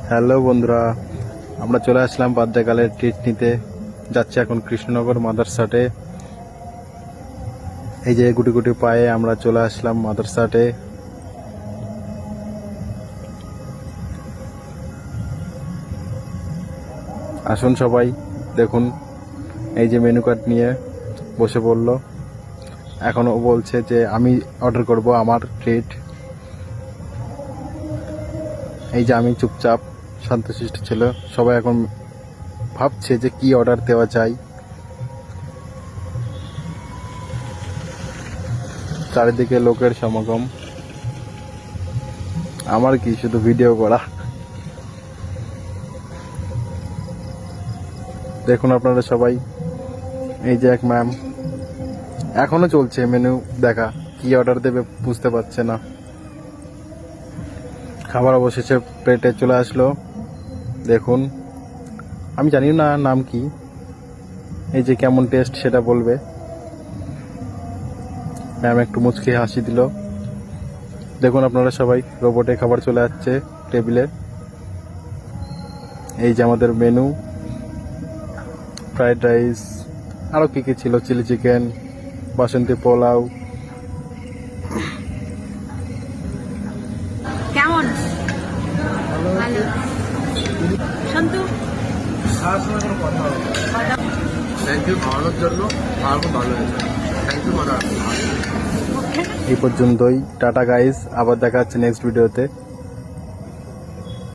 Hello বন্ধুরা, আমরা চলে আসলাম বাদ্যাকালের ট্রিট নিতে। যাচ্ছি এখন কৃষ্ণনগর মাদারসাটে। এই যে গুটি গুটি পায়ে আমরা চলে আসলাম মাদারসাটে। আসুন সবাই দেখুন, এই যে মেনু কার্ড নিয়ে বসে পড়লো। এখনও বলছে যে আমি অর্ডার করব আমার ট্রিট। এই যে আমি চুপচাপ শান্তশিষ্ট ছিল, সবাই এখন ভাবছে যে কি অর্ডার দেওয়া যায়। চারিদিকে লোকের সমাগম, আমার কি শুধু ভিডিও করা। দেখুন আপনারা সবাই, এই যে এক ম্যাম এখনো চলছে মেনু দেখা, কি অর্ডার দেবে বুঝতে পারছে না। খাবার অবশেষে প্লেটে চলে আসলো। দেখুন, আমি জানি না নাম কি, এই যে কেমন টেস্ট সেটা বলবে। ম্যাম একটু মুচকি হাসি দিল। দেখুন আপনারা সবাই, রোবটে খাবার চলে যাচ্ছে টেবিলে। এই যে আমাদের মেনু, ফ্রাইড রাইস, আরও কী কী ছিল, চিলি চিকেন, বাসন্তী পোলাও। কেমন? ভালো। সন্তু থ্যাংক ইউ খাওয়ানোর জন্য, খাওয়া খুব ভালো হয়েছে। থ্যাংক ইউ এই পর্যন্তই, টাটা গাইস, আবার দেখা হচ্ছে নেক্সট ভিডিওতে।